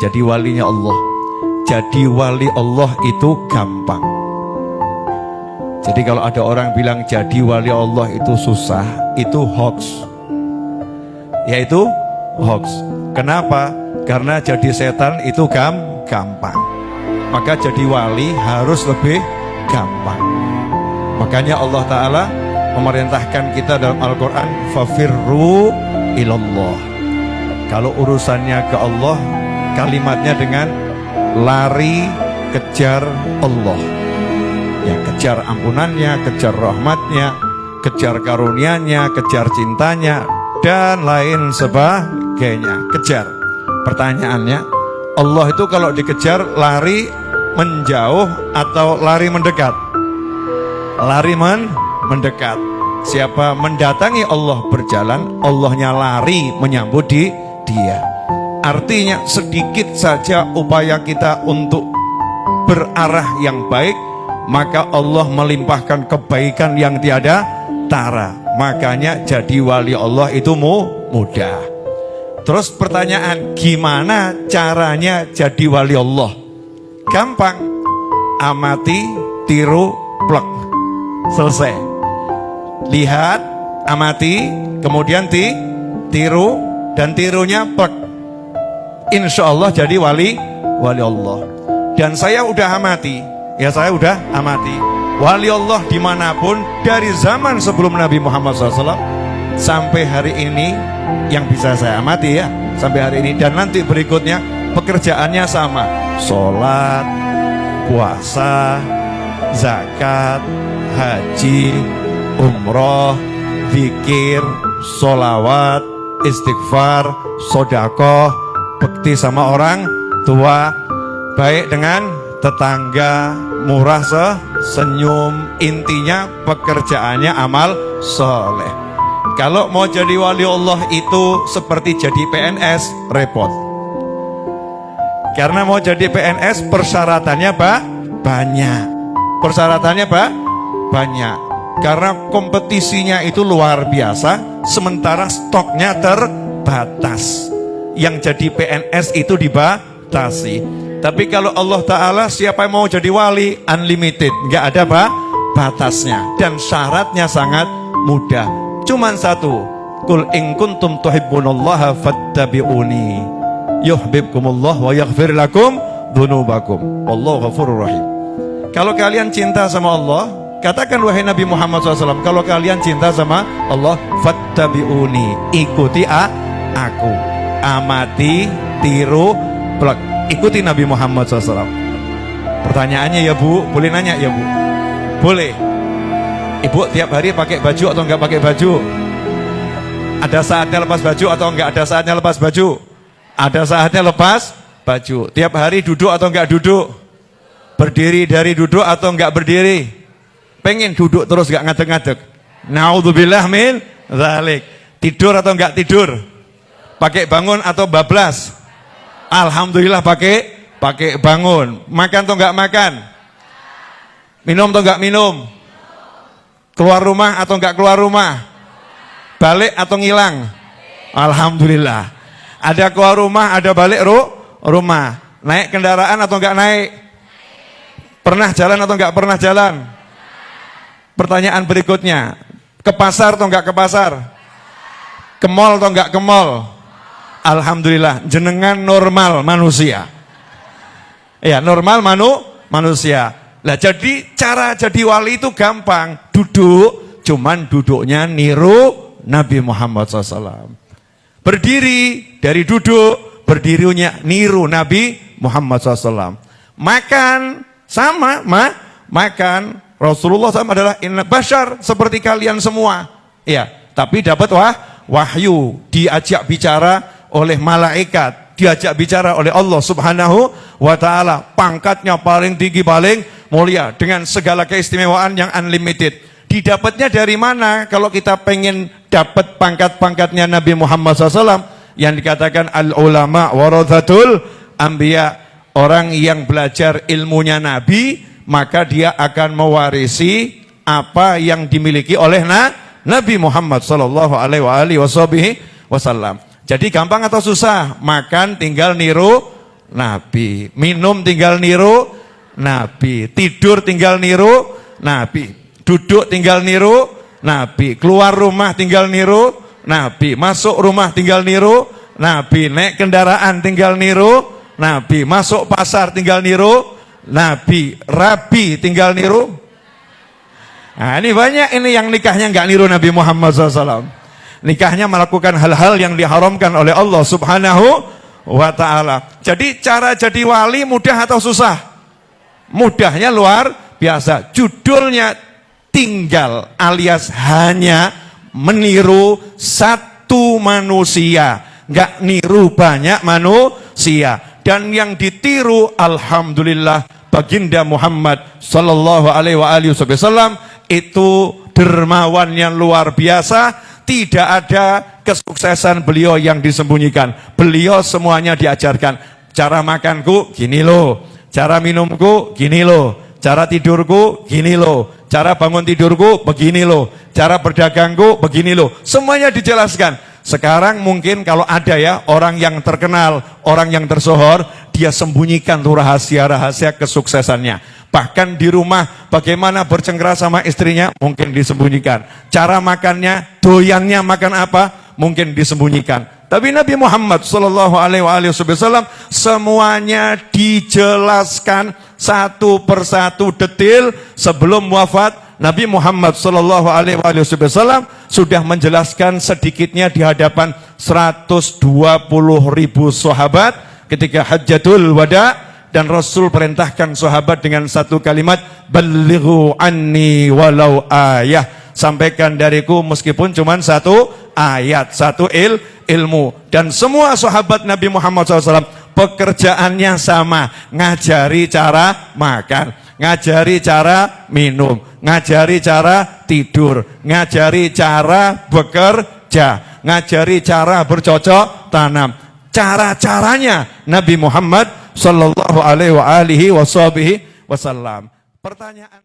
jadi walinya Allah. Jadi wali Allah itu gampang. Jadi kalau ada orang bilang jadi wali Allah itu susah, itu hoax. Yaitu hoax. Kenapa? Karena jadi setan itu gampang. Maka jadi wali harus lebih gampang. Makanya Allah Ta'ala memerintahkan kita dalam Al-Quran, fafirru ilallah. Kalau urusannya ke Allah, kalimatnya dengan lari kejar Allah. Ya, kejar ampunannya, kejar rahmatnya, kejar karunianya, kejar cintanya, dan lain sebagainya. Kejar. Pertanyaannya, Allah itu kalau dikejar lari menjauh atau lari mendekat? Lari mendekat. Siapa mendatangi Allah berjalan, Allahnya lari menyambut dia. Artinya sedikit saja upaya kita untuk berarah yang baik, maka Allah melimpahkan kebaikan yang tiada tara. Makanya jadi wali Allah itu mudah. Terus pertanyaan, gimana caranya jadi wali Allah? Gampang. Amati, tiru, plek. Selesai. Lihat, amati, kemudian tiru, dan tirunya plek. Insya Allah jadi wali Allah. Dan saya udah amati, wali Allah dimanapun dari zaman sebelum Nabi Muhammad SAW sampai hari ini, yang bisa saya amati ya, sampai hari ini. Dan nanti berikutnya pekerjaannya sama, sholat, puasa, zakat, haji, umroh, zikir, sholawat, istighfar, sodakoh, bekti sama orang tua, baik dengan tetangga, murah senyum. Intinya pekerjaannya amal soleh. Kalau mau jadi wali Allah itu seperti jadi PNS, repot. Karena mau jadi PNS persyaratannya banyak. Persyaratannya banyak. Karena kompetisinya itu luar biasa, sementara stoknya terbatas. Yang jadi PNS itu dibatasi. Tapi kalau Allah Ta'ala, siapa yang mau jadi wali, unlimited, nggak ada batasnya. Dan syaratnya sangat mudah. Cuman satu, kul in kuntum tuhibbunallaha fattabi'uni yuhibbukumullah wa yaghfir lakum dzunubakum wallahu ghafurur rahim. Kalau kalian cinta sama Allah, katakan wahai Nabi Muhammad SAW, kalau kalian cinta sama Allah, fattabi'uni, ikuti aku. Amati, tiru, plek. Ikuti Nabi Muhammad SAW. Pertanyaannya ya Bu, boleh nanya ya Bu? Boleh. Ibu tiap hari pakai baju atau enggak pakai baju? Ada saatnya lepas baju atau enggak ada saatnya lepas baju? Ada saatnya lepas baju. Tiap hari duduk atau enggak duduk? Berdiri dari duduk atau enggak berdiri? Pengen duduk terus enggak ngadeg-ngadeg? Naudzubillah min dzalik. Tidur atau enggak tidur? Pakai bangun atau bablas? Alhamdulillah pakai bangun. Makan atau enggak makan? Minum atau enggak minum? Keluar rumah atau enggak keluar rumah? Balik atau ngilang? Alhamdulillah. Ada keluar rumah, ada balik rumah. Naik kendaraan atau enggak naik? Pernah jalan atau enggak pernah jalan? Pertanyaan berikutnya, ke pasar atau enggak ke pasar? Ke mall atau enggak ke mall? Alhamdulillah, jenengan normal manusia. Ya, normal manusia. Lah jadi cara jadi wali itu gampang. Duduk, cuman duduknya niru Nabi Muhammad SAW. Berdiri, dari duduk, berdirinya niru Nabi Muhammad SAW. Makan, sama, makan. Rasulullah SAW adalah inna bashar, seperti kalian semua. Ya, tapi dapat wahyu, diajak bicara oleh malaikat, diajak bicara oleh Allah Subhanahu wa Ta'ala. Pangkatnya paling tinggi, paling mulia, dengan segala keistimewaan yang unlimited. Didapatnya dari mana? Kalau kita pengen dapat pangkat-pangkatnya Nabi Muhammad SAW, yang dikatakan al-ulama warathatul anbiya, orang yang belajar ilmunya Nabi, maka dia akan mewarisi apa yang dimiliki oleh Nabi Muhammad SAW. Jadi gampang atau susah? Makan tinggal niru Nabi. Minum tinggal niru Nabi. Tidur tinggal niru Nabi. Duduk tinggal niru Nabi. Keluar rumah tinggal niru Nabi. Masuk rumah tinggal niru Nabi. Naik kendaraan tinggal niru Nabi. Masuk pasar tinggal niru Nabi. Rabi tinggal niru. Nah, ini banyak ini yang nikahnya nggak niru Nabi Muhammad SAW. Nikahnya melakukan hal-hal yang diharamkan oleh Allah Subhanahu wa ta'ala. Jadi cara jadi wali mudah atau susah? Mudahnya luar biasa. Judulnya tinggal alias hanya meniru satu manusia, nggak niru banyak manusia. Dan yang ditiru alhamdulillah baginda Muhammad sallallahu alaihi wasallam itu dermawan yang luar biasa. Tidak ada kesuksesan beliau yang disembunyikan. Beliau semuanya diajarkan. Cara makanku gini loh, cara minumku gini loh, cara tidurku gini loh, cara bangun tidurku begini loh, cara berdagangku begini loh. Semuanya dijelaskan. Sekarang mungkin kalau ada ya orang yang terkenal, orang yang tersohor, dia sembunyikan tuh rahasia-rahasia kesuksesannya. Bahkan di rumah bagaimana bercengkera sama istrinya mungkin disembunyikan. Cara makannya, doyannya makan apa mungkin disembunyikan. Tapi Nabi Muhammad sallallahu alaihi wasallam semuanya dijelaskan satu persatu detail. Sebelum wafat Nabi Muhammad sallallahu alaihi wasallam sudah menjelaskan sedikitnya di hadapan 120.000 sahabat ketika Hajjatul Wada. Dan Rasul perintahkan sahabat dengan satu kalimat, balighu anni walau ayah. Sampaikan dariku meskipun cuma satu ayat, satu ilmu. Dan semua sahabat Nabi Muhammad SAW pekerjaannya sama, ngajari cara makan, ngajari cara minum, ngajari cara tidur, ngajari cara bekerja, ngajari cara bercocok tanam. Cara-caranya Nabi Muhammad sallallahu alaihi wasallam. Pertanyaan